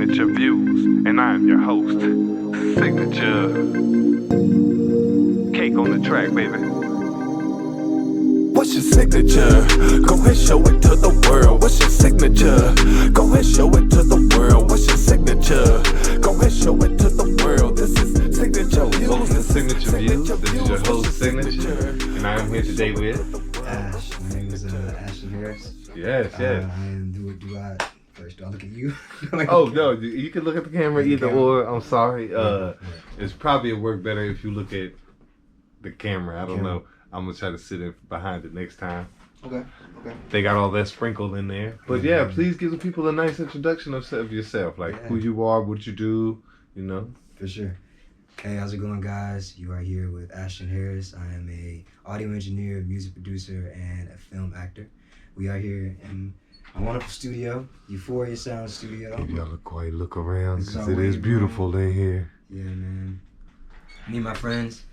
Signature Views, and I am your host, Signature. Cake on the track, baby. What's your signature? Go ahead, show it to the world. What's your signature? Go ahead, show it to the world. What's your signature? Go ahead, show it to the world. This is Signature Views. Welcome to Signature Views. This is your host, Signature, and I am here today with Ash. My name is Ashton Harris. Yes. Do I first? Do I look at you? Oh no, you can look at the camera either or. I'm sorry. It's probably work better if you look at the camera. I don't know. I'm gonna try to sit in behind it next time. Okay. They got all that sprinkled in there. But yeah, please give the people a nice introduction of yourself, like who you are, what you do, you know. For sure. Hey, how's it going, guys? You are here with Ashton Harris. I am a audio engineer, music producer, and a film actor. We are here in a wonderful studio, Euphoria Sounds Studio. Give y'all a quiet look around, because it way is beautiful in here. Yeah, man. Me and my friends,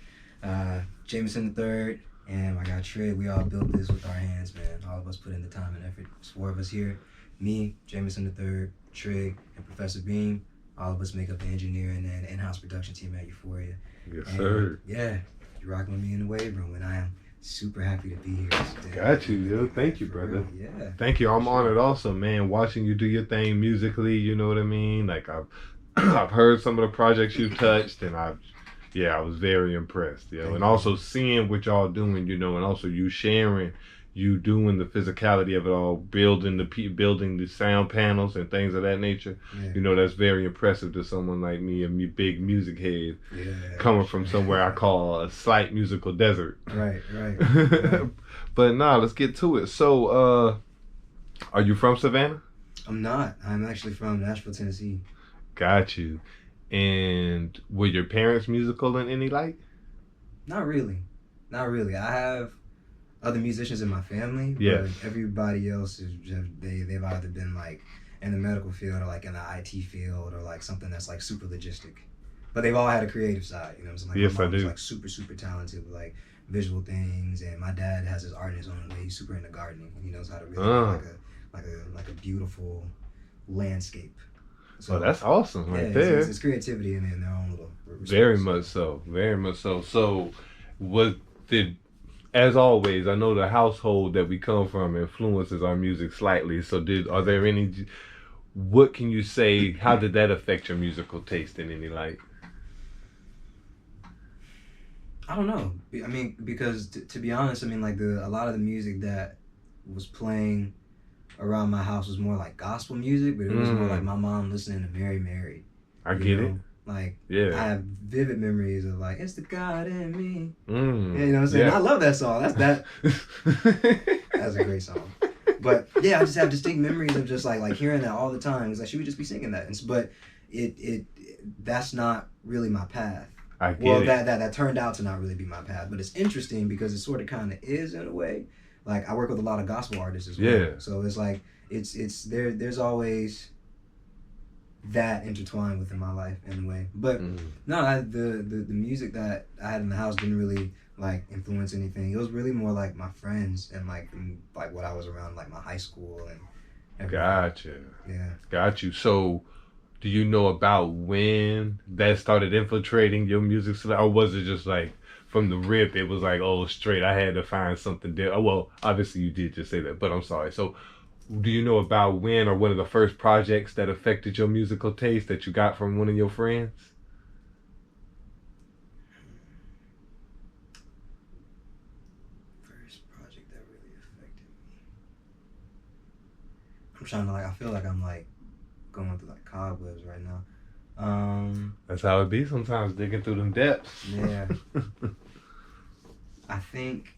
Jameson III, and I got Trey. We all built this with our hands, man. All of us put in the time and effort. There's four of us here. Me, Jameson III, Trey, and Professor Beam. All of us make up the engineering and in-house production team at Euphoria. Yes, sir. Yeah, you're rocking with me in the wave room, and I am super happy to be here today. Got you, yo. Thank you, brother. Yeah. Thank you. I'm honored also, man, watching you do your thing musically, you know what I mean? Like, I've heard some of the projects you've touched, and I was very impressed, you know. And also seeing what y'all doing, you know, and also you sharing, you doing the physicality of it all, building the sound panels and things of that nature. Yeah. You know, that's very impressive to someone like me, a big music head, coming from somewhere I call a slight musical desert. Right. But let's get to it. So, are you from Savannah? I'm not. I'm actually from Nashville, Tennessee. Got you. And were your parents musical in any light? Not really. I have other musicians in my family, but everybody else is they've either been like in the medical field or like in the IT field or like something that's like super logistic. But they've all had a creative side, you know what I'm saying? Like yes, my I mom do. was like super talented with like visual things, and my dad has his art in his own way. He's super into gardening. He knows how to really like a beautiful landscape. So that's awesome right there. It's creativity in their own little respects. Very much so. So as always, I know the household that we come from influences our music slightly. So what can you say, how did that affect your musical taste in any light? I don't know. I mean, because to be honest, I mean, like a lot of the music that was playing around my house was more like gospel music, but it was more like my mom listening to Mary Mary. I get it. Like, I have vivid memories of like, it's the God in me. You know what I'm saying? Yeah. I love that song. That's a great song. But yeah, I just have distinct memories of just like hearing that all the time. It's like, she would just be singing that. But that's not really my path. I get it. That turned out to not really be my path. But it's interesting because it sort of kind of is in a way. Like, I work with a lot of gospel artists as well. Yeah. So it's like, there's always that intertwined within my life in a way. But the music that I had in the house didn't really like influence anything. It was really more like my friends and like what I was around, like my high school and everything. Gotcha. Yeah. Got you. So, do you know about when that started infiltrating your music, or was it just like from the rip, it was like, oh, straight, I had to find something different? Well, obviously you did just say that, but I'm sorry. So, do you know about when or one of the first projects that affected your musical taste that you got from one of your friends? First project that really affected me. I'm trying to I feel like I'm like going through like cobwebs right now. That's how it be sometimes, digging through them depths. Yeah. I think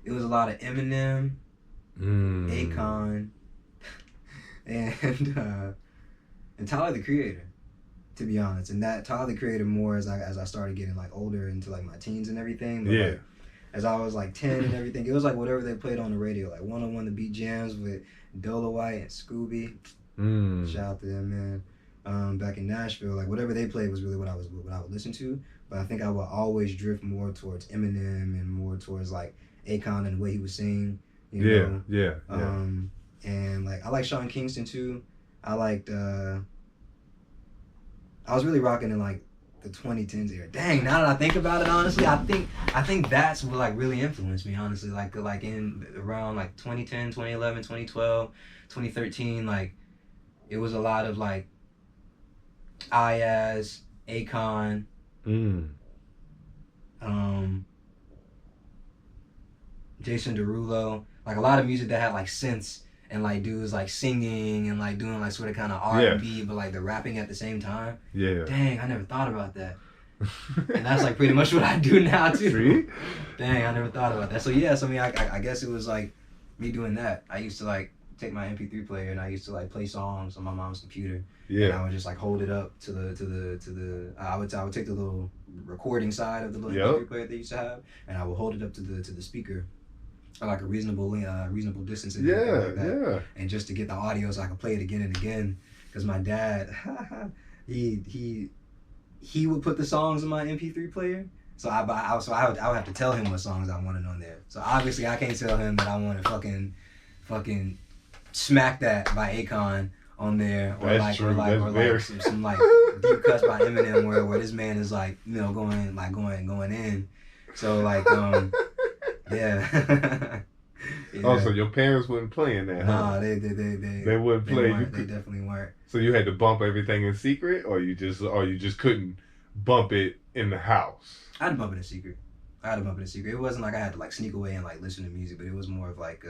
it was a lot of Eminem, Akon, and Tyler the Creator, to be honest. And that Tyler the Creator more as I started getting like older into like my teens and everything. But, like, as I was like 10 and everything, it was like whatever they played on the radio, like 101 The Beat Jams with Dola White and Scooby. Shout out to them, man. Back in Nashville, like whatever they played was really what I would listen to. But I think I would always drift more towards Eminem and more towards like Akon and the way he was singing. You know? Yeah. And like I like Sean Kingston too. I liked I was really rocking in like the 2010s era. Dang, now that I think about it, honestly, I think that's what like really influenced me, honestly. Like in around like 2010, 2011, 2012, 2013, like it was a lot of like Ayaz, Akon, Jason Derulo, like a lot of music that had like synths and like dudes like singing and like doing like sort of kind of R&B, but like the rapping at the same time. Yeah. Dang, I never thought about that. And that's like pretty much what I do now too. See? Dang, I never thought about that. So yeah, so I mean, I guess it was like me doing that. I used to like take my MP3 player and I used to like play songs on my mom's computer. Yeah. And I would just like hold it up to the I would take the little recording side of the little MP3 player they used to have, and I would hold it up to the speaker, or like a reasonable distance. And like that. And just to get the audio so I could play it again and again, because my dad, he would put the songs in my MP3 player. So I would have to tell him what songs I wanted on there. So obviously I can't tell him that I want to fucking Smack That by Akon on there, or That's like some like Deep Cuts by Eminem, where this man is like, you know, going in. So like yeah. Yeah. Oh, so your parents weren't playing that, huh? Nah, they wouldn't play. They definitely weren't. So you had to bump everything in secret, or you just couldn't bump it in the house? I had to bump it in secret. It wasn't like I had to like sneak away and like listen to music, but it was more of like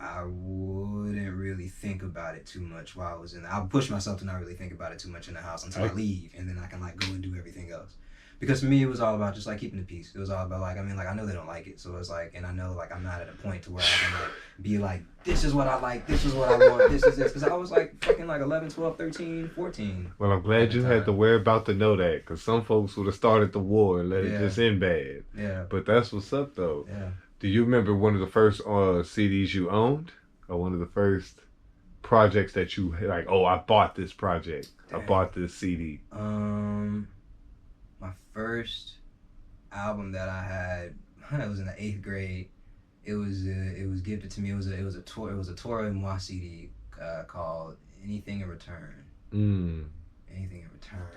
I wouldn't really think about it too much while I was in there. I would push myself to not really think about it too much in the house until I leave, and then I can like go and do everything else. Because for me, it was all about just like keeping the peace. It was all about like, I mean, like I know they don't like it, so it's like, and I know like I'm not at a point to where I can like be like, this is what I like, this is what I want, this is this. Because I was like fucking like 11, 12, 13, 14. Well, I'm glad you had the whereabout to know that, because some folks would have started the war and let it just end bad. Yeah. But that's what's up though. Yeah. Do you remember one of the first CDs you owned, or one of the first projects that you like? Oh, I bought this project. Damn. I bought this CD. My first album that I had, it was in the 8th grade. It was gifted to me. It was a Torah and Moi CD called Anything in Return. Anything in Return.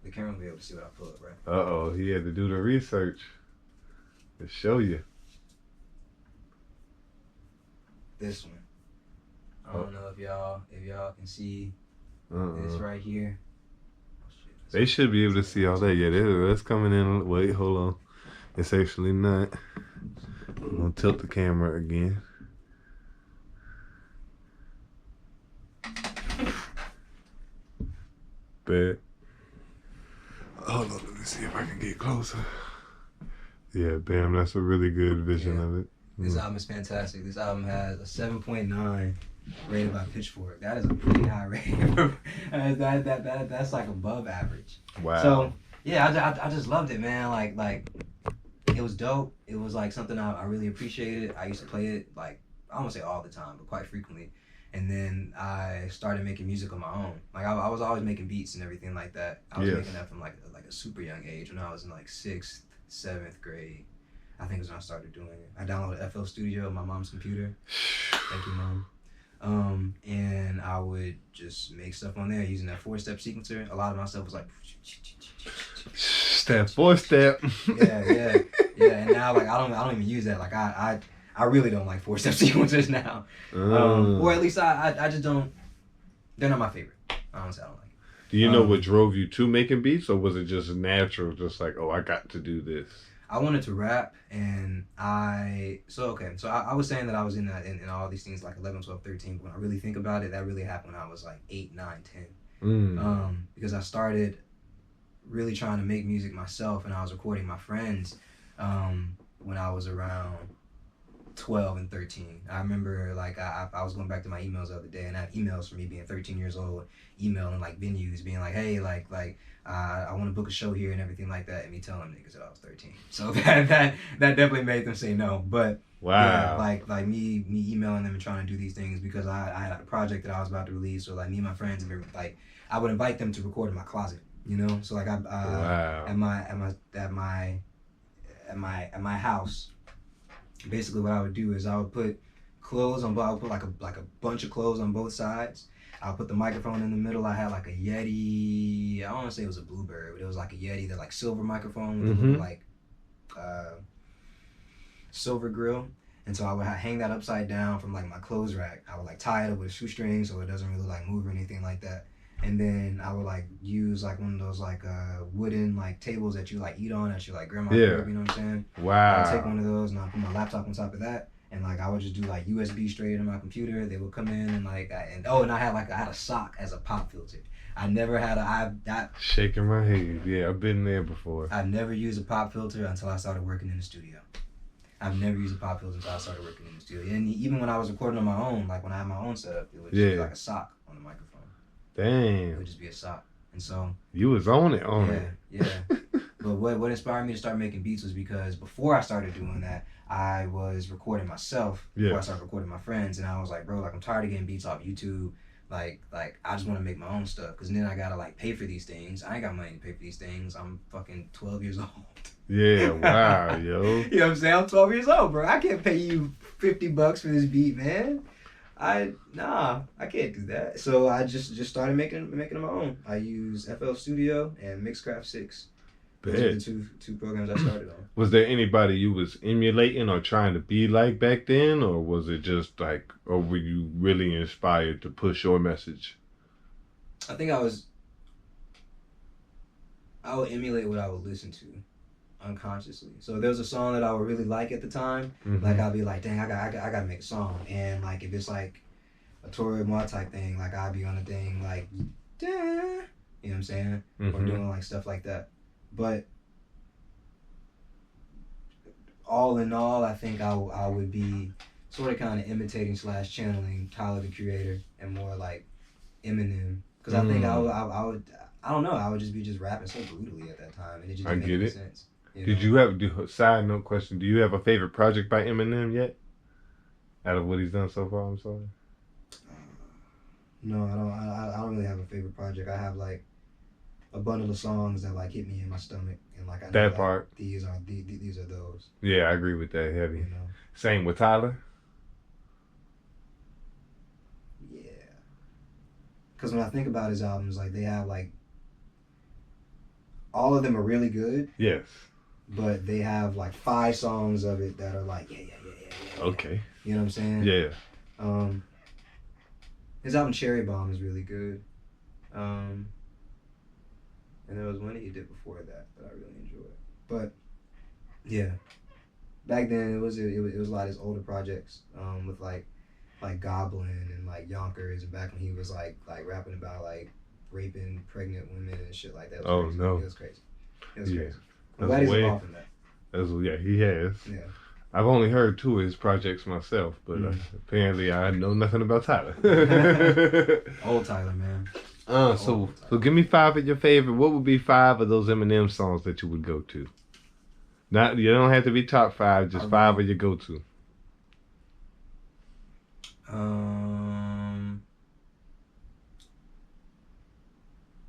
The camera will be able to see what I pull up, right? He had to do the research to show you. This one. I don't know if y'all can see this right here. They should be able to see all that. Yeah, that's coming in. Wait, hold on. It's actually not. I'm going to tilt the camera again. Bad. Hold on, let me see if I can get closer. Yeah, bam, that's a really good vision of it. This album is fantastic. This album has a 7.9 rated by Pitchfork. That is a pretty high rating. That's like above average. Wow. So yeah, I just loved it, man. Like it was dope. It was like something I really appreciated. I used to play it like, I don't want to say all the time, but quite frequently. And then I started making music on my own. Like I was always making beats and everything like that. I was making that from like a super young age. When I was in like 6th, 7th grade, I think is when I started doing it. I downloaded FL Studio on my mom's computer. Thank you, Mom. And I would just make stuff on there using that 4-step sequencer. A lot of my stuff was like step 4-step. Yeah. And now like I don't even use that. Like I really don't like 4-step sequencers now. Or at least I just don't. They're not my favorite. Honestly, I don't like it. Do you know what drove you to making beats, or was it just natural, just like, oh, I got to do this? I wanted to rap, and I was saying that I was in all these things like 11, 12, 13, but when I really think about it, that really happened when I was like 8, 9, 10. Because I started really trying to make music myself, and I was recording my friends when I was around 12 and 13. I remember like I was going back to my emails the other day, and I have emails from me being 13 years old, emailing like venues, being like, hey, like I want to book a show here and everything like that, and me telling them niggas that I was 13. So that definitely made them say no. But wow, yeah, like me emailing them and trying to do these things because I had a project that I was about to release, or like me and my friends, like I would invite them to record in my closet, you know. So like at at my house, basically what I would do is I would put clothes on. I would put like a bunch of clothes on both sides. I'll put the microphone in the middle. I had like a Yeti. I don't want to say it was a Bluebird, but it was like a Yeti, that like silver microphone with a little like silver grill. And so I would hang that upside down from like my clothes rack. I would like tie it up with a shoestring so it doesn't really like move or anything like that. And then I would like use like one of those like wooden like tables that you like eat on at your like grandma's crib, you know what I'm saying? Wow. I would take one of those and I put my laptop on top of that. And like I would just do like USB straight into my computer. They would come in and like I had a sock as a pop filter. I never had shaking my head. Yeah, I've been there before. I've never used a pop filter until I started working in the studio. I've never used a pop filter until I started working in the studio. And even when I was recording on my own, like when I had my own setup, it would just be like a sock on the microphone. Damn. It would just be a sock. And so you was on it. Yeah. But what inspired me to start making beats was because before I started doing that, I was recording myself before I started recording my friends, and I was like, bro, like I'm tired of getting beats off YouTube. Like I just want to make my own stuff, because then I gotta like pay for these things. I ain't got money to pay for these things. I'm fucking 12 years old. Yeah, wow, yo. You know what I'm saying? I'm 12 years old, bro. I can't pay you $50 for this beat, man. I can't do that. So I just started making them my own. I use FL Studio and Mixcraft 6. Those are the two programs I started on. Was there anybody you was emulating or trying to be like back then, or was it just like, or were you really inspired to push your message? I think I would emulate what I would listen to unconsciously. So if there was a song that I would really like at the time, like I'd be like, dang, I gotta make a song. And like if it's like a Torre Moi type thing, like I'd be on a thing like, you know what I'm saying? Or doing like stuff like that. But all in all, I think I would be sort of kind of imitating / channeling Tyler the Creator and more like Eminem, because I think I would I don't know, I would just be rapping so brutally at that time, and it just didn't make any sense. Did you have side note question? Do you have a favorite project by Eminem yet? Out of what he's done so far, I'm sorry. No, I don't really have a favorite project. I have like a bundle of songs that like hit me in my stomach, and like I know that like, part. These are those. Yeah, I agree with that heavy. You know? Same with Tyler. Yeah, because when I think about his albums, like they have like all of them are really good. Yes. But they have like 5 songs of it that are like yeah. Okay. You know what I'm saying? Yeah. His album Cherry Bomb is really good. And there was one that he did before that I really enjoyed. But yeah, back then it was a lot of his older projects with like Goblin and like Yonkers, and back when he was like rapping about like raping pregnant women and shit like that. It was crazy. It was crazy. Crazy. I'm glad he's involved in that. He has. Yeah. I've only heard 2 of his projects myself, but apparently I know nothing about Tyler. Old Tyler, man. So give me 5 of your favorite. What would be 5 of those Eminem songs that you would go to? Not, you don't have to be top 5, just 5 of your go-to.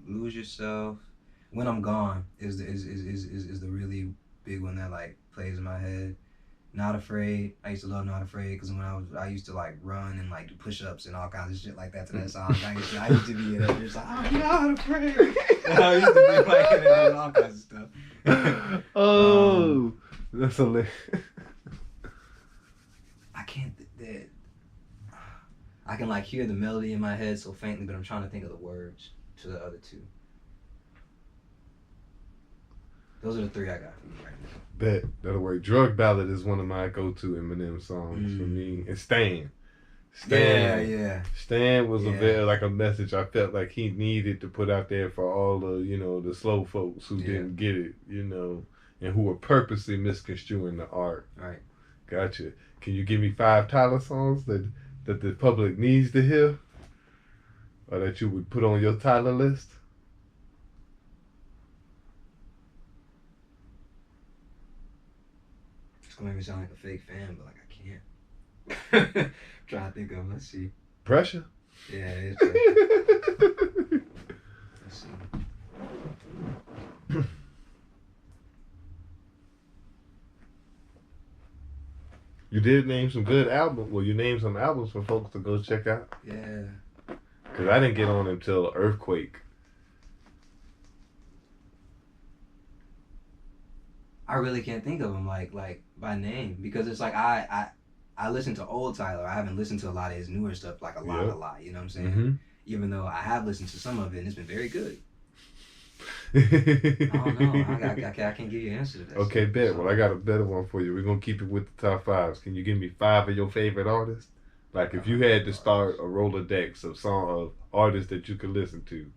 Lose Yourself. When I'm Gone is the really big one that like plays in my head. Not Afraid. I used to love Not Afraid because when I used to like run and like do push-ups and all kinds of shit like that to that song. I used to be in there just like, I'm not afraid. And I used to be like in there all kinds of stuff. Oh, that's hilarious. I can't. I can like hear the melody in my head so faintly, but I'm trying to think of the words to the other 2. Those are the 3 I got for you right now. That'll work. Drug Ballad is one of my go-to Eminem songs for me. And Stan. Yeah. Stan was a message I felt like he needed to put out there for all the, the slow folks who didn't get it, and who were purposely misconstruing the art. Right. Gotcha. Can you give me 5 Tyler songs that the public needs to hear? Or that you would put on your Tyler list? It's gonna make me sound like a fake fan, but like I can't. I'm trying to think of. Let's see. Pressure. Yeah, it is pressure. Let's see. You did name some good albums. Well, you named some albums for folks to go check out. Yeah. Because I didn't get on until Earthquake. I really can't think of them like by name because it's like I listen to old Tyler. I haven't listened to a lot of his newer stuff like a lot. You know what I'm saying? Mm-hmm. Even though I have listened to some of it and it's been very good. I don't know. I can't give you an answer to that. Okay, bet. Well, I got a better one for you. We're gonna keep it with the top fives. Can you give me 5 of your favorite artists? Like if you had to start a Rolodex of artists that you could listen to,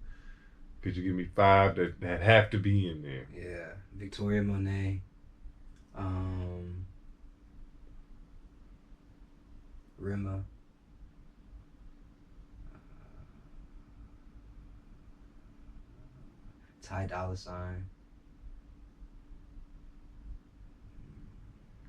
could you give me 5 that have to be in there? Yeah, Victoria Monet, Rima, Ty Dolla $ign.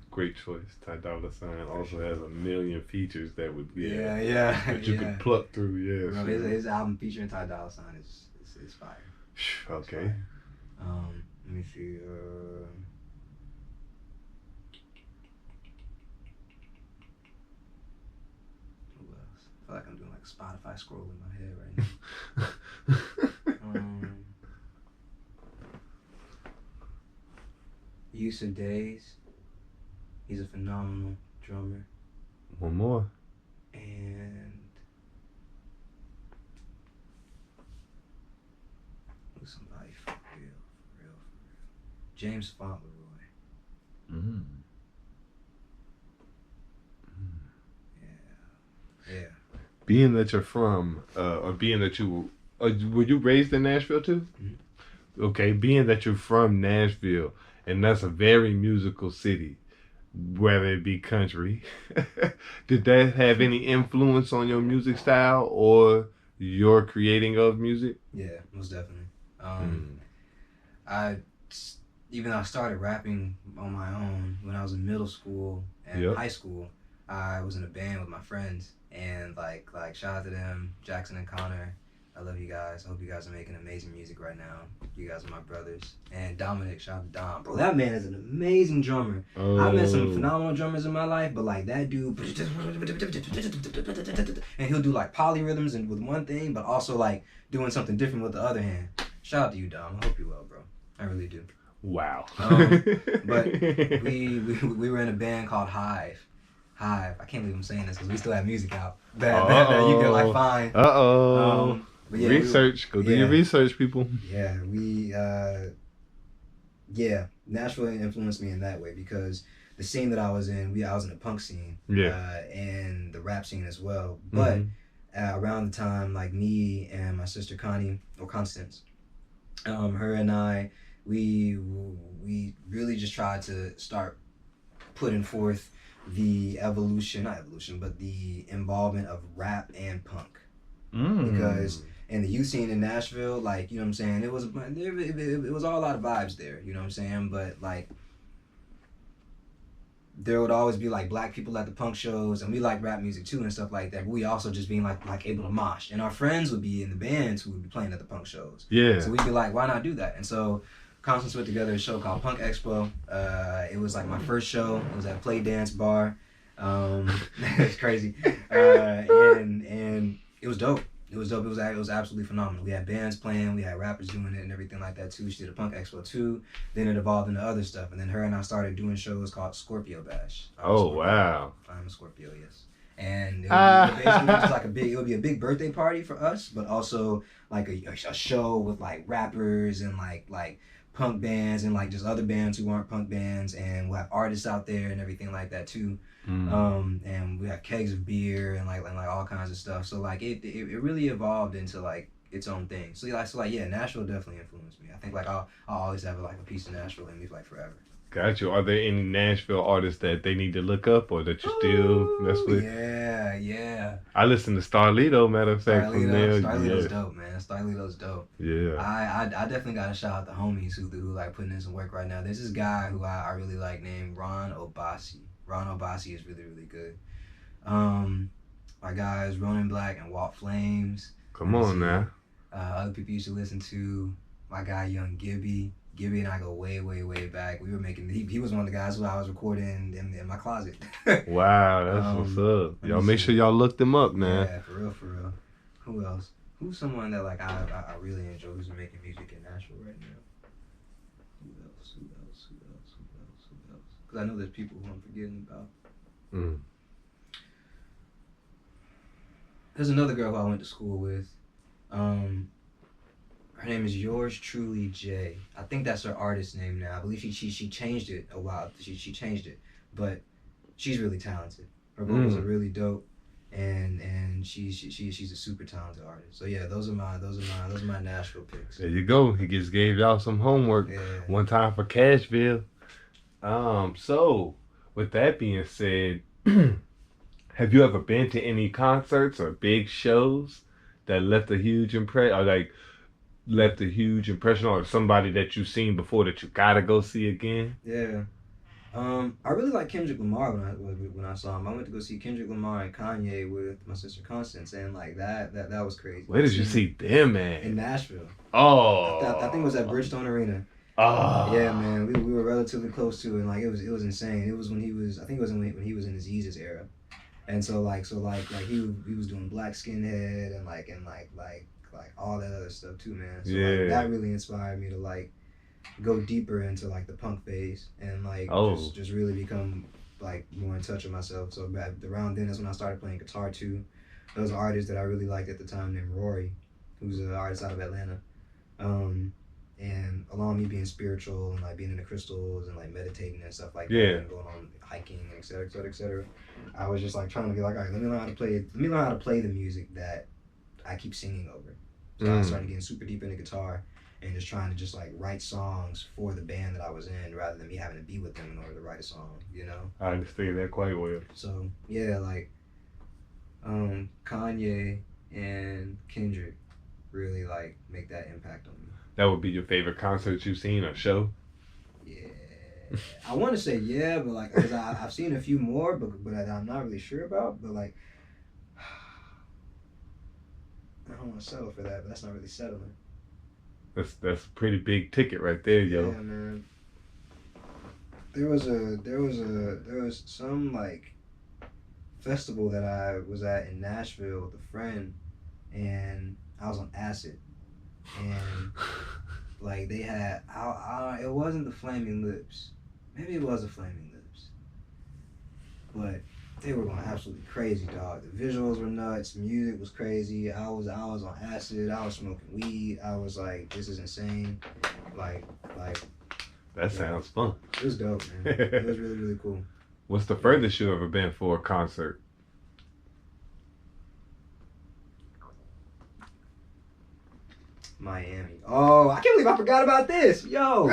Great choice. Ty Dolla $ign also has a million features that would Yeah. that you could pluck through. Yeah, Bro, sure. his album featuring Ty Dolla $ign is fire. Okay. Let me see. Who else? I feel like I'm doing like a Spotify scroll in my head right now. Use of Days. He's a phenomenal drummer. One more. And who's somebody for real. James Fauntleroy. Mm. Yeah. Being that you're from, or being that were you raised in Nashville too? Mm-hmm. Okay, being that you're from Nashville, and that's a very musical city, whether it be country, did that have any influence on your music style or your creating of music? Yeah, most definitely. Even though I started rapping on my own when I was in middle school and high school, I was in a band with my friends, and like shout out to them, Jackson and Connor. I love you guys. I hope you guys are making amazing music right now. You guys are my brothers. And Dominic, shout out to Dom. Bro, that man is an amazing drummer. I've met some phenomenal drummers in my life, but like that dude, and he'll do like polyrhythms and with one thing, but also like doing something different with the other hand. Shout out to you, Dom. I hope you're well, bro. I really do. Wow. But we were in a band called Hive. I can't believe I'm saying this because we still have music out that you can like find. But yeah, research. Go do your research, people. Yeah, Nashville influenced me in that way because the scene that I was in, I was in the punk scene, and the rap scene as well. But around the time, like me and my sister Connie or Constance, her and I, we really just tried to start putting forth the but the involvement of rap and punk. Because in the youth scene in Nashville, like, you know what I'm saying, it was all a lot of vibes there, you know what I'm saying, but like there would always be like black people at the punk shows, and we like rap music too and stuff like that, but we also just being like able to mosh, and our friends would be in the bands who would be playing at the punk shows. So we'd be like, why not do that? And so Constance put together a show called Punk Expo. It was like my first show. It was at a play dance bar. It's crazy. And it was dope. It was absolutely phenomenal. We had bands playing, we had rappers doing it and everything like that too. She did a Punk Expo too. Then it evolved into other stuff. And then her and I started doing shows called Scorpio Bash. Wow. I'm a Scorpio, yes. And it would be basically just like it would be a big birthday party for us, but also like a show with like rappers and like punk bands and like just other bands who aren't punk bands, and we'll have artists out there and everything like that too. And we have kegs of beer and like all kinds of stuff. So like it really evolved into like its own thing. So yeah, Nashville definitely influenced me. I think like I'll always have like a piece of Nashville in me like forever. Got you. Are there any Nashville artists that they need to look up or that you still mess with? Yeah. I listen to Starlito, matter of fact, from there. Starlito's dope, man. Starlito's dope. Yeah. I definitely got to shout out the homies who like putting in some work right now. There's this guy who I really like named Ron Obasi. Ron Obasi is really, really good. My guys, Ronan Black and Walt Flames. Come on now. Other people you should listen to. My guy, Young Gibby. Gibby and I go way, way, way back. We were making. He was one of the guys who I was recording in my closet. Wow, that's what's up. Y'all make sure y'all look them up, man. Yeah, for real, for real. Who else? Who's someone that like I really enjoy who's making music in Nashville right now? Who else? Because I know there's people who I'm forgetting about. Mm. There's another girl who I went to school with. Her name is Yours Truly J. I think that's her artist name now. I believe she changed it a while. She changed it, but she's really talented. Her vocals are really dope, and she's a super talented artist. So yeah, those are my Nashville picks. There you go. He just gave y'all some homework. Yeah. One time for Cashville. So with that being said, have you ever been to any concerts or big shows that left a huge impression, or like left a huge impression, or somebody that you've seen before that you gotta go see again? Yeah. I really like Kendrick Lamar when I saw him. I went to go see Kendrick Lamar and Kanye with my sister Constance, and like that was crazy. Where did you see them at? In Nashville. Oh. I think it was at Bridgestone Arena. Oh. Yeah, man, we were relatively close to it, and like it was insane. It was when he was, I think it was when he was in his Yeezus era, and so he was doing Black Skinhead and like all that other stuff too, man. So like, that really inspired me to like go deeper into like the punk phase and like just really become like more in touch with myself. So around then is when I started playing guitar too. There was an artist that I really liked at the time named Rory, who's an artist out of Atlanta. And along me being spiritual and like being in the crystals and like meditating and stuff like that, and going on hiking and et cetera, I was just like trying to be like, all right, let me learn how to play the music that I keep singing over. So I started getting super deep into guitar and just trying to just like write songs for the band that I was in rather than me having to be with them in order to write a song, you know? I understand that quite well. So yeah, like Kanye and Kendrick really like make that impact on me. That would be your favorite concert you've seen or show? Yeah, I want to say yeah, but like, cause I've seen a few more, but I'm not really sure about. But like, I don't want to settle for that, but that's not really settling. That's a pretty big ticket right there, yo. Yeah, man. There was some like festival that I was at in Nashville with a friend, and I was on acid. And like they had, it wasn't the Flaming Lips. Maybe it was the Flaming Lips. But they were going absolutely crazy, dog. The visuals were nuts. Music was crazy. I was on acid. I was smoking weed. I was like, this is insane. Like. That sounds fun. It was dope, man. It was really, really cool. What's the furthest you ever been for a concert? Miami. Oh, I can't believe I forgot about this. Yo.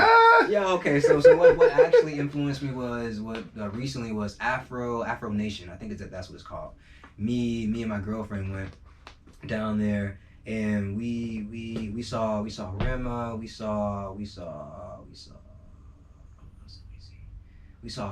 Okay. So what actually influenced me was recently was Afro Nation. I think that's what it's called. Me and my girlfriend went down there and we saw Rema. We saw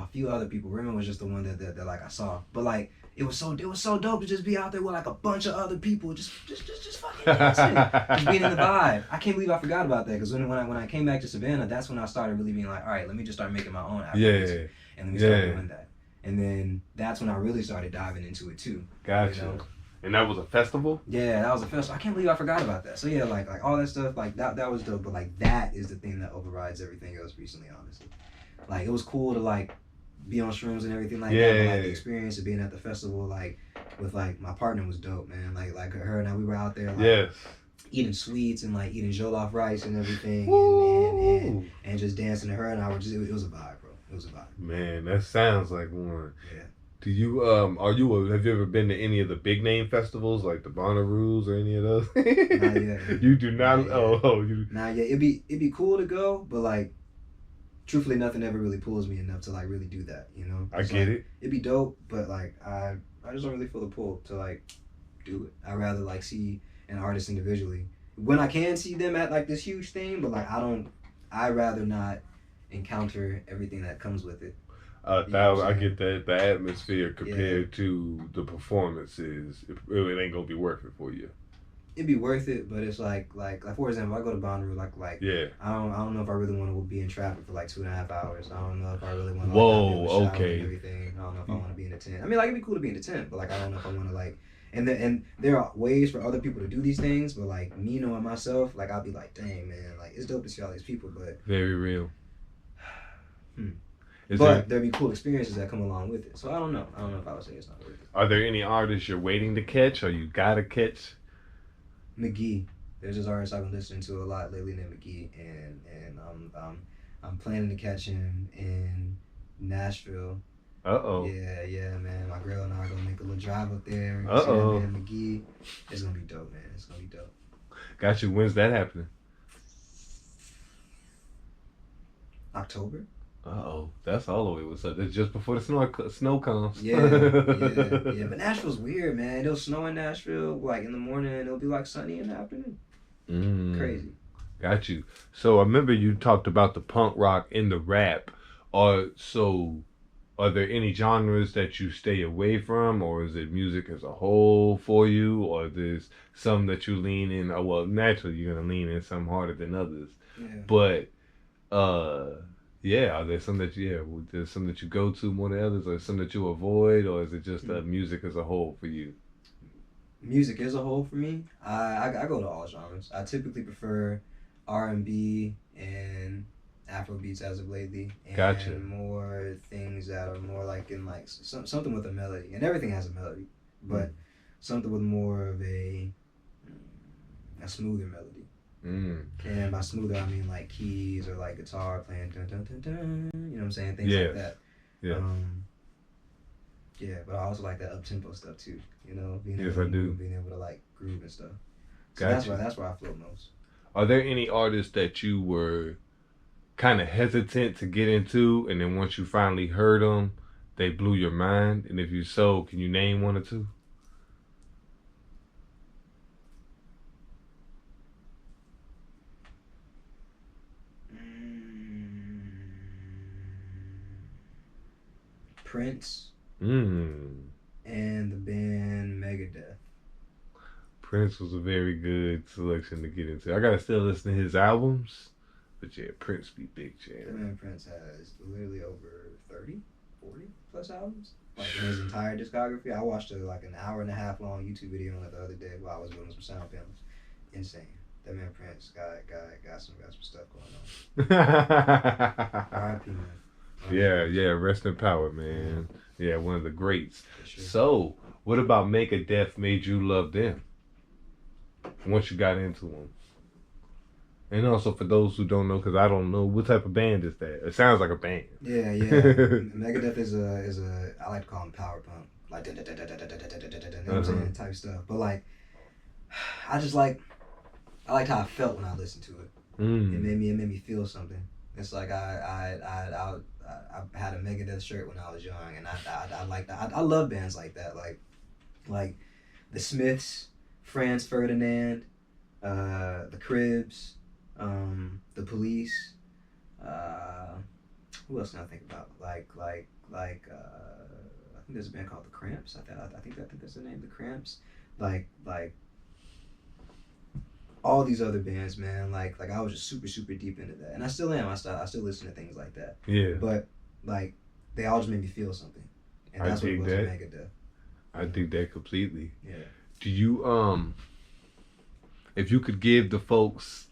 a few other people. Rema was just the one that like I saw. But like it was so dope to just be out there with like a bunch of other people just fucking dancing. Just being in the vibe. I can't believe I forgot about that because when I came back to Savannah, that's when I started really being like, all right, let me just start making my own albums. And let me start doing that. And then that's when I really started diving into it too. Gotcha. You know? And that was a festival? Yeah, that was a festival. I can't believe I forgot about that. So yeah, like all that stuff, like that was dope. But like that is the thing that overrides everything else recently, honestly. Like it was cool to like be on shrooms and everything like that. But like the experience of being at the festival, like with like my partner was dope, man. Like her and I, we were out there like eating sweets and like eating jollof rice and everything, and just dancing to her and I were just it was a vibe, bro. It was a vibe. Man, that sounds like one. Yeah. Do you have you ever been to any of the big name festivals like the Bonnaroo's or any of those? Not yet. You do not. Not yet. It'd be cool to go, but like. Truthfully, nothing ever really pulls me enough to like really do that, you know? I get it. It'd be dope, but like I just don't really feel the pull to like do it. I'd rather like see an artist individually. When I can see them at like this huge thing, but like I'd rather not encounter everything that comes with it. I get that the atmosphere compared to the performances, it ain't gonna be worth it for you. it'd be worth it, but it's like for example, I go to Bonnaroo, Yeah. I don't know if I really want to be in traffic for like 2.5 hours. I don't know if I really want to Whoa, shower okay. and everything. I don't know if I want to be in a tent. I mean, like it'd be cool to be in a tent, but like I don't know if I want to like. And there are ways for other people to do these things, but like me knowing myself, like I'll be like, dang man, like it's dope to see all these people, but very real. But there'd be cool experiences that come along with it. So I don't know. I don't know if I would say it's not worth it. Are there any artists you're waiting to catch, or you gotta catch? McGee. There's this artist I've been listening to a lot lately named McGee, and I'm planning to catch him in Nashville. Yeah, man. My girl and I are gonna make a little drive up there. Man, McGee. It's gonna be dope, man. It's gonna be dope. Got you. When's that happening? October. That's all the way. What's up? It's just before the snow comes. Yeah. But Nashville's weird, man. It'll snow in Nashville like in the morning, and it'll be like sunny in the afternoon. Crazy. Got you. So I remember you talked about the punk rock and the rap. Are there any genres that you stay away from, or is it music as a whole for you, or there's some that you lean in? Well, naturally you're gonna lean in some harder than others. Yeah. But are there some that there's some that you go to more than others, or some that you avoid, or is it just music as a whole for you? Music as a whole for me, I go to all genres. I typically prefer R&B and Afrobeats as of lately, and Gotcha. more things that are more like in like something with a melody, and everything has a melody, but something with more of a smoother melody. And by smoother I mean like keys or like guitar playing dun, dun, dun, dun, you know what I'm saying, things like that. But I also like that up tempo stuff too, you know, being able to like groove and stuff. So that's where I flow most. Are there any artists that you were kind of hesitant to get into, and then once you finally heard them, they blew your mind? And if you so, can you name one or two? Prince and the band Megadeth. Prince was a very good selection to get into. I gotta still listen to his albums, but yeah, Prince be big jam. That man Prince has literally over 30, 40 plus albums, like in his entire discography. I watched an hour and a half long YouTube video on it the other day while I was building some sound panels. Insane. That man Prince got some stuff going on. R.I.P. man. Yeah, rest in power, man. Yeah, one of the greats. Sure. So, what about Megadeth made you love them once you got into them? And also, for those who don't know, because I don't know, what type of band is that? It sounds like a band. Yeah. Megadeth is a I like to call them power punk, like you know what I'm saying, type stuff. But like, I liked how I felt when I listened to it. It made me feel something. It's like I had a Megadeth shirt when I was young, and I like that. I love bands like that, like the Smiths, Franz Ferdinand, the Cribs, the Police. Who else can I think about? Like I think there's a band called the Cramps. I think that's the name, the Cramps. Like all these other bands, man. Like I was just super deep into that, and I still am. I still listen to things like that. Yeah. But like they all just made me feel something, and that's what it was with Megadeth. I dig that completely. Yeah. Do you if you could give the folks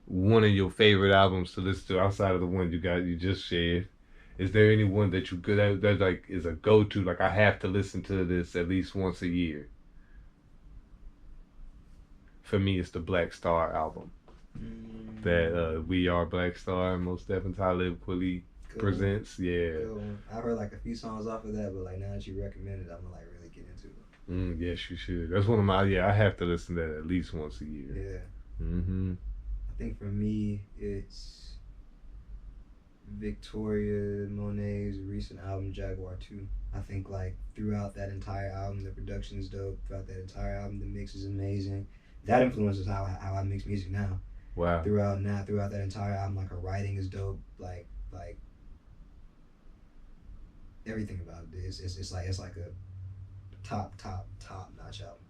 one of your favorite albums to listen to outside of the one you just shared, is there any one that you could that like is a go-to, like I have to listen to this at least once a year? For me, it's the Black Star album. That We Are Black Star, Most Definitely Talib Kweli presents. Yeah. I heard like a few songs off of that, but like now that you recommend it, I'm gonna like really get into it. Yes, you should. That's one of my I have to listen to that at least once a year. Yeah. I think for me, it's Victoria Monet's recent album Jaguar 2. I think like throughout that entire album, the production is dope. Throughout that entire album, the mix is amazing. That influences how I mix music now. Wow. Throughout that entire album, like her writing is dope. Like everything about it is it's like a top notch album.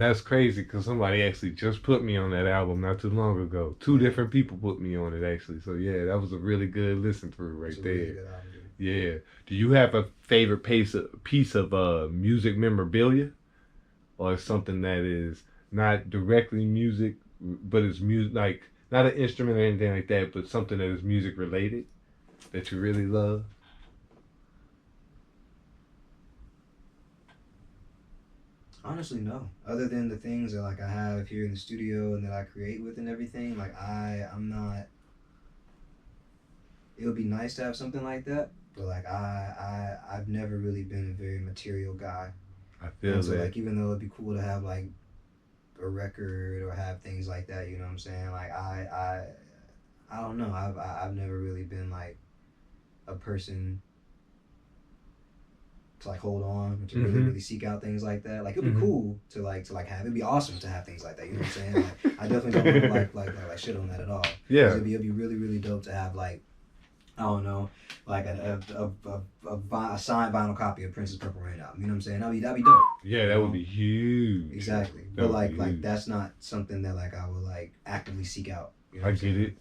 That's crazy because somebody actually just put me on that album not too long ago. Two different people put me on it actually. So yeah, that was a really good listen through right there. Really good album, dude. Yeah. Do you have a favorite piece of music memorabilia, or something that is not directly music, but it's music, like not an instrument or anything like that, but something that is music related that you really love? Honestly, no. Other than the things that like I have here in the studio and that I create with and everything, like I'm not. It would be nice to have something like that, but like I've never really been a very material guy. I feel so that. like even though it'd be cool to have like a record or have things like that, you know what I'm saying? Like I don't know. I've never really been like a person to like hold on, to really seek out things like that. Like it'd be cool to have. It'd be awesome to have things like that. You know what I'm saying? Like I definitely don't want to like shit on that at all. Yeah. It'd be really dope to have like, I don't know, like a signed vinyl copy of Prince's Purple Rain album. You know what I'm saying? That'd be dope. Yeah, that would be huge. Exactly. That but like huge. that's not something that like I would like actively seek out. You know I get it.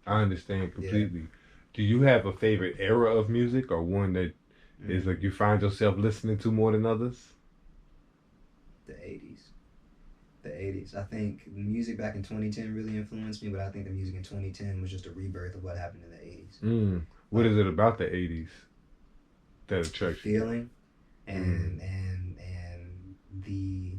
I understand completely. Yeah. Do you have a favorite era of music, or one that is like you find yourself listening to more than others? The 80s. The 80s. I think the music back in 2010 really influenced me, but I think the music in 2010 was just a rebirth of what happened in the 80s. What is it about the 80s that attracts you? Feeling and the...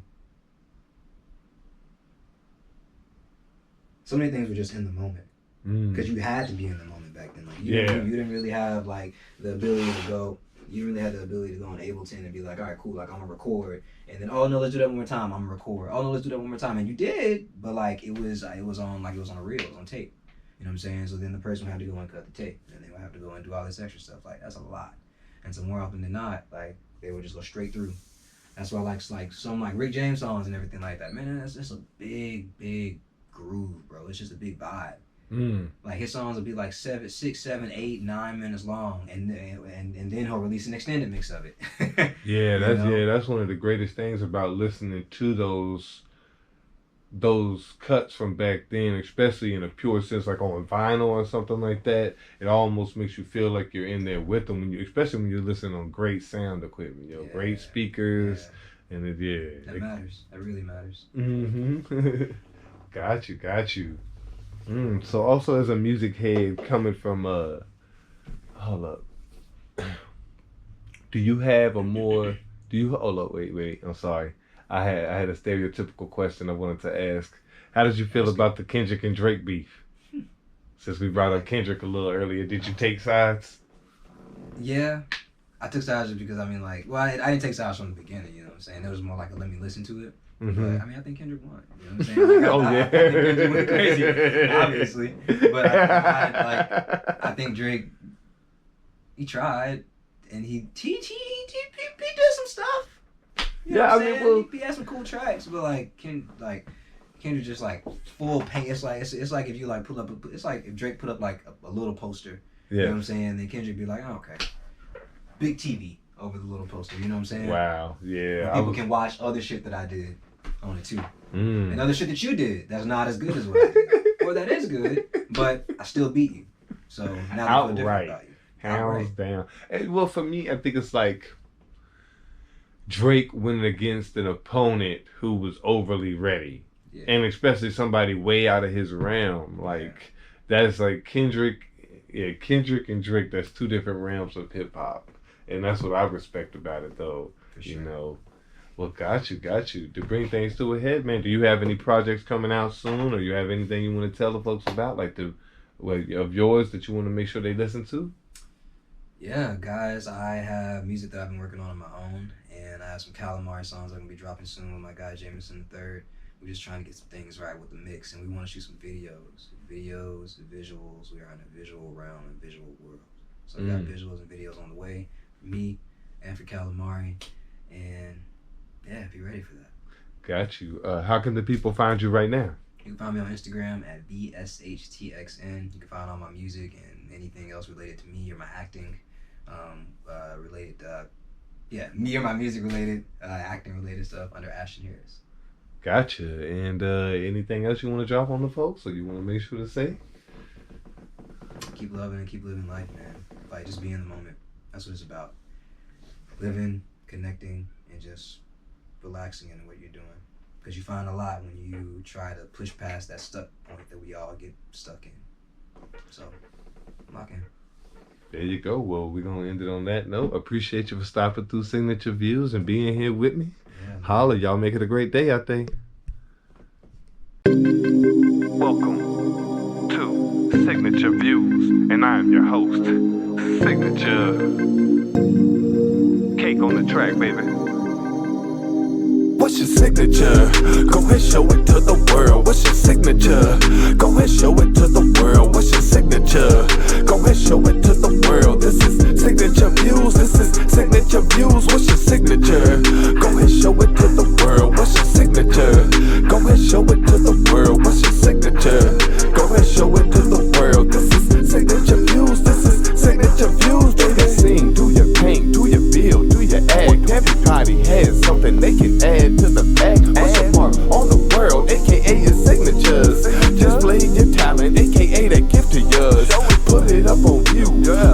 So many things were just in the moment. Because you had to be in the moment back then. Like you didn't really have like the ability to go... You really had the ability to go on Ableton and be like, all right, cool, like I'm gonna record, and then oh no, let's do that one more time. I'm gonna record. Oh no, let's do that one more time, and you did, but like it was on a reel, it was on tape. You know what I'm saying? So then the person would have to go and cut the tape, and they would have to go and do all this extra stuff. Like that's a lot, and so more often than not, like they would just go straight through. That's why I like some like Rick James songs and everything like that. Man, that's just a big groove, bro. It's just a big vibe. Like his songs will be like 6, 7, 8, 9 minutes long, and then he'll release an extended mix of it. That's one of the greatest things about listening to those cuts from back then, especially in a pure sense, like on vinyl or something like that. It almost makes you feel like you're in there with them, especially when you're listening on great sound equipment, great speakers, and that matters. That really matters. Got you. So also as a music head coming from hold up. Wait, I'm sorry. I had a stereotypical question I wanted to ask. How did you feel about the Kendrick and Drake beef? Since we brought up Kendrick a little earlier, did you take sides? Yeah. I took sides because I didn't take sides from the beginning, you know what I'm saying? It was more like a let me listen to it. But I mean, I think Kendrick won. You know what I'm saying? I think Kendrick went crazy, obviously. But I think Drake, he tried, and he did some stuff. You know what I'm saying? He had some cool tracks, but Kendrick just like full paint. It's like if you like pull up, it's like if Drake put up like a little poster. You know what I'm saying? Then Kendrick be like, oh, okay, big TV over the little poster. You know what I'm saying? Wow, yeah. People can watch other shit that I did on it too. And other shit that you did that's not as good as what I did. Or that is good, but I still beat you. So now I feel different about you. Hands down. Well, for me, I think it's like Drake went against an opponent who was overly ready. Yeah. And especially somebody way out of his realm. That's like Kendrick and Drake, that's two different realms of hip hop. And that's what I respect about it though. For sure. You know. Well, got you. To bring things to a head, man, do you have any projects coming out soon, or you have anything you want to tell the folks about, of yours that you want to make sure they listen to? Yeah, guys, I have music that I've been working on my own, and I have some Calamari songs I'm going to be dropping soon with my guy Jameson III. We're just trying to get some things right with the mix, and we want to shoot some videos, visuals. We are in a visual realm and visual world. So we got visuals and videos on the way for me and for Calamari, and yeah, be ready for that. Got you. How can the people find you right now? You can find me on Instagram at VSHTXN. You can find all my music and anything else related to me or my acting related. Me or my music related, acting related stuff under Ashton Harris. Gotcha. And anything else you want to drop on the folks, or you want to make sure to say? Keep loving and keep living life, man. Like, just be in the moment. That's what it's about. Living, connecting, and just relaxing in what you're doing. Because you find a lot when you try to push past that stuck point that we all get stuck in. So, lock in. There you go. Well, we're going to end it on that note. Appreciate you for stopping through Signature Views and being here with me. Yeah, Holla, y'all make it a great day out there. Welcome to Signature Views, and I am your host, Signature. Cake on the track, baby. What's your signature? Go ahead, show it to the world. What's your signature? Go ahead, show it to the world. What's your signature? Go ahead, show it to the world. This is Signature Views. This is Signature Views. What's your signature? Go ahead, show it to the world. What's your signature? Go ahead, show it to the world. What's your signature? Go ahead, show it to the world. This is Signature Views. This is Signature Views. Baby, sing, do your paint, do your build, do your act. Everybody has something they can add to the fact. What's your mark on the world, aka your signatures? Display your talent, aka that gift of yours. Put it up on view,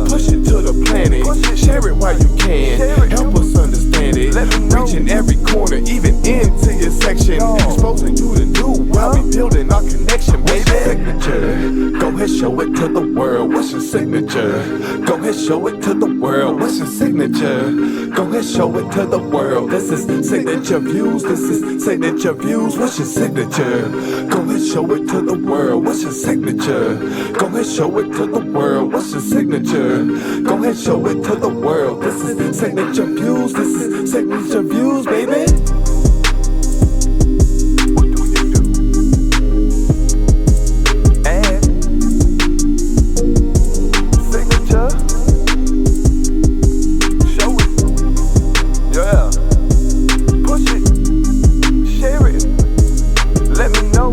push it to the planet. Share it while you can, help us understand it. Reaching every corner, even into your section. Exposing you to new while we building our connection, baby. Signature, go ahead, show it to the world. What's your signature? Go ahead, show it to the world. What's your signature? Go ahead, show it to the world. This is Signature Views. This is Signature Views. What's your signature? Go ahead, show it to the world. What's your signature? Go ahead, show it to the world. What's your signature? Go ahead, show it to the world. This is Signature Views. This is Signature Views, baby. What do you do? Add signature. Show it. Yeah. Push it. Share it. Let me know.